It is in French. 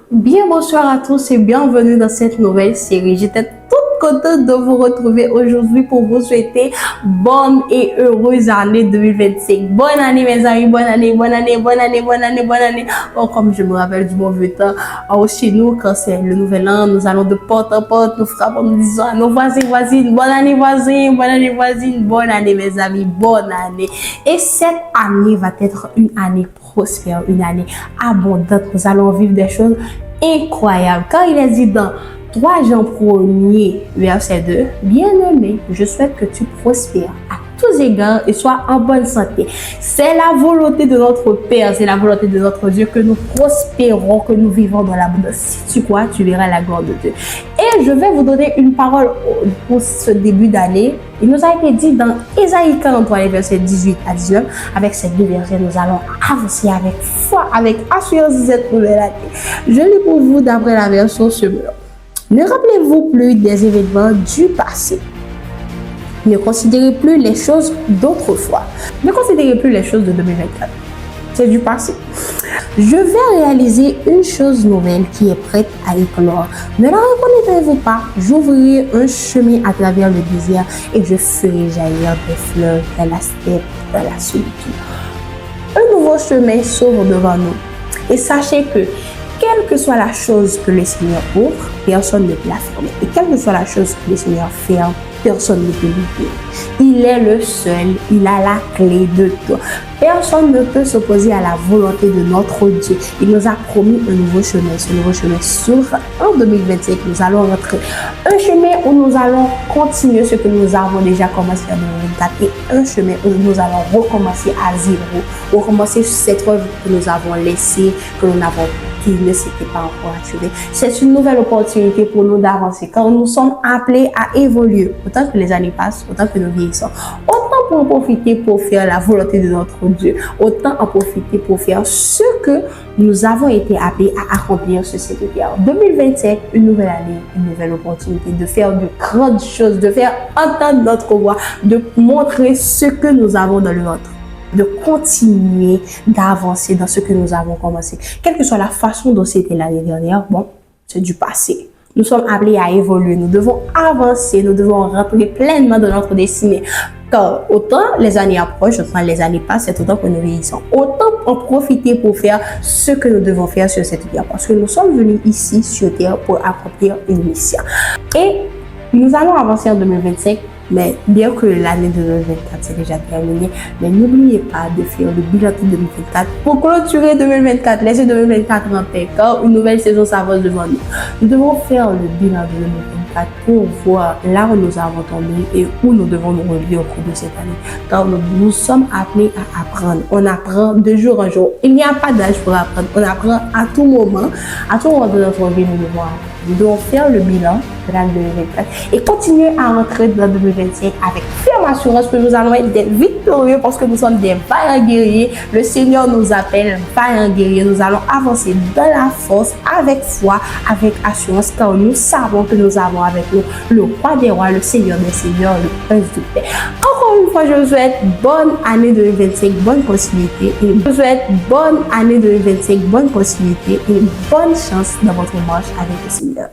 Bien bonsoir à tous et bienvenue dans cette nouvelle série. J'étais toute contente de vous retrouver aujourd'hui pour vous souhaiter bonne et heureuse année 2025. Bonne année mes amis, bonne année, bonne année, bonne année, bonne année, bonne année. Oh, comme je me rappelle du bon vieux temps, chez nous, quand c'est le nouvel an, nous allons de porte en porte, nous frappons, nous disons à nos voisins, voisines, bonne année voisine, bonne année voisine, bonne année mes amis, bonne année. Et cette année va être une année prospère, une année abondante. Nous allons vivre des choses incroyables. Quand il est dit dans 3 Jean 1er, verset 2, bien-aimé, je souhaite que tu prospères à tous égards et sois en bonne santé. C'est la volonté de notre Père, c'est la volonté de notre Dieu que nous prospérons, que nous vivons dans l'abondance. Si tu crois, tu verras la gloire de Dieu. Et je vais vous donner une parole pour ce début d'année. Il nous a été dit dans Ésaïe 43, les versets 18 à 19, avec ces deux versets, nous allons avancer avec foi, avec assurance cette nouvelle année. Je lis pour vous d'après la version Semeur. Ne rappelez-vous plus des événements du passé. Ne considérez plus les choses d'autrefois. Ne considérez plus les choses de 2024. C'est du passé. Je vais réaliser une chose nouvelle qui est prête à éclore. Ne la reconnaîtrez-vous pas? J'ouvrirai un chemin à travers le désert et je ferai jaillir des fleurs dans la steppe, dans la solitude. Un nouveau chemin s'ouvre devant nous. Et sachez que quelle que soit la chose que le Seigneur ouvre, personne ne peut la fermer. Et quelle que soit la chose que le Seigneur ferme, personne ne peut l'ouvrir. Il est le seul, il a la clé de tout. Personne ne peut s'opposer à la volonté de notre Dieu. Il nous a promis un nouveau chemin. Ce nouveau chemin s'ouvre en 2025. Nous allons rentrer un chemin où nous allons continuer ce que nous avons déjà commencé en 2024 et un chemin où nous allons recommencer à zéro, recommencer cette œuvre que nous avons laissée, que nous n'avons qui ne s'était pas encore achevée. C'est une nouvelle opportunité pour nous d'avancer car nous sommes appelés à évoluer. Autant que les années passent, autant que nous vieillissons. Autant pour en profiter pour faire la volonté de notre Dieu, autant en profiter pour faire ce que nous avons été appelés à accomplir sur cette terre. 2025, une nouvelle année, une nouvelle opportunité de faire de grandes choses, de faire entendre notre voix, de montrer ce que nous avons dans le ventre, de continuer d'avancer dans ce que nous avons commencé. Quelle que soit la façon dont c'était l'année dernière, bon, c'est du passé. Nous sommes appelés à évoluer, nous devons avancer, nous devons rentrer pleinement dans notre destinée. Car autant les années approchent, autant les années passent, c'est autant que nous vieillissons. Autant en profiter pour faire ce que nous devons faire sur cette terre. Parce que nous sommes venus ici sur terre pour accomplir une mission. Et nous allons avancer en 2025. Mais bien que l'année 2024 c'est déjà terminée, mais n'oubliez pas de faire le bilan de 2024 pour clôturer 2024, laisser 2024 en paix, car une nouvelle saison s'avance devant nous. Nous devons faire le bilan de 2024 pour voir là où nous avons tombé et où nous devons nous relever au cours de cette année. Car nous sommes appelés à apprendre. On apprend de jour en jour. Il n'y a pas d'âge pour apprendre. On apprend à tout moment de notre vie, nous devons apprendre. Nous devons faire le bilan de l'année 2024 et continuer à rentrer dans 2025 avec ferme assurance que nous allons être des victorieux parce que nous sommes des vaillants guerriers. Le Seigneur nous appelle vaillants guerriers. Nous allons avancer dans la force, avec foi, avec assurance, car nous savons que nous avons avec nous le roi des rois, le Seigneur des seigneurs, le prince de paix. Encore une fois, je vous souhaite bonne année 2025, bonne continuité. Et je vous souhaite bonne année 2025, bonne continuité et une bonne chance dans votre marche avec le Seigneur.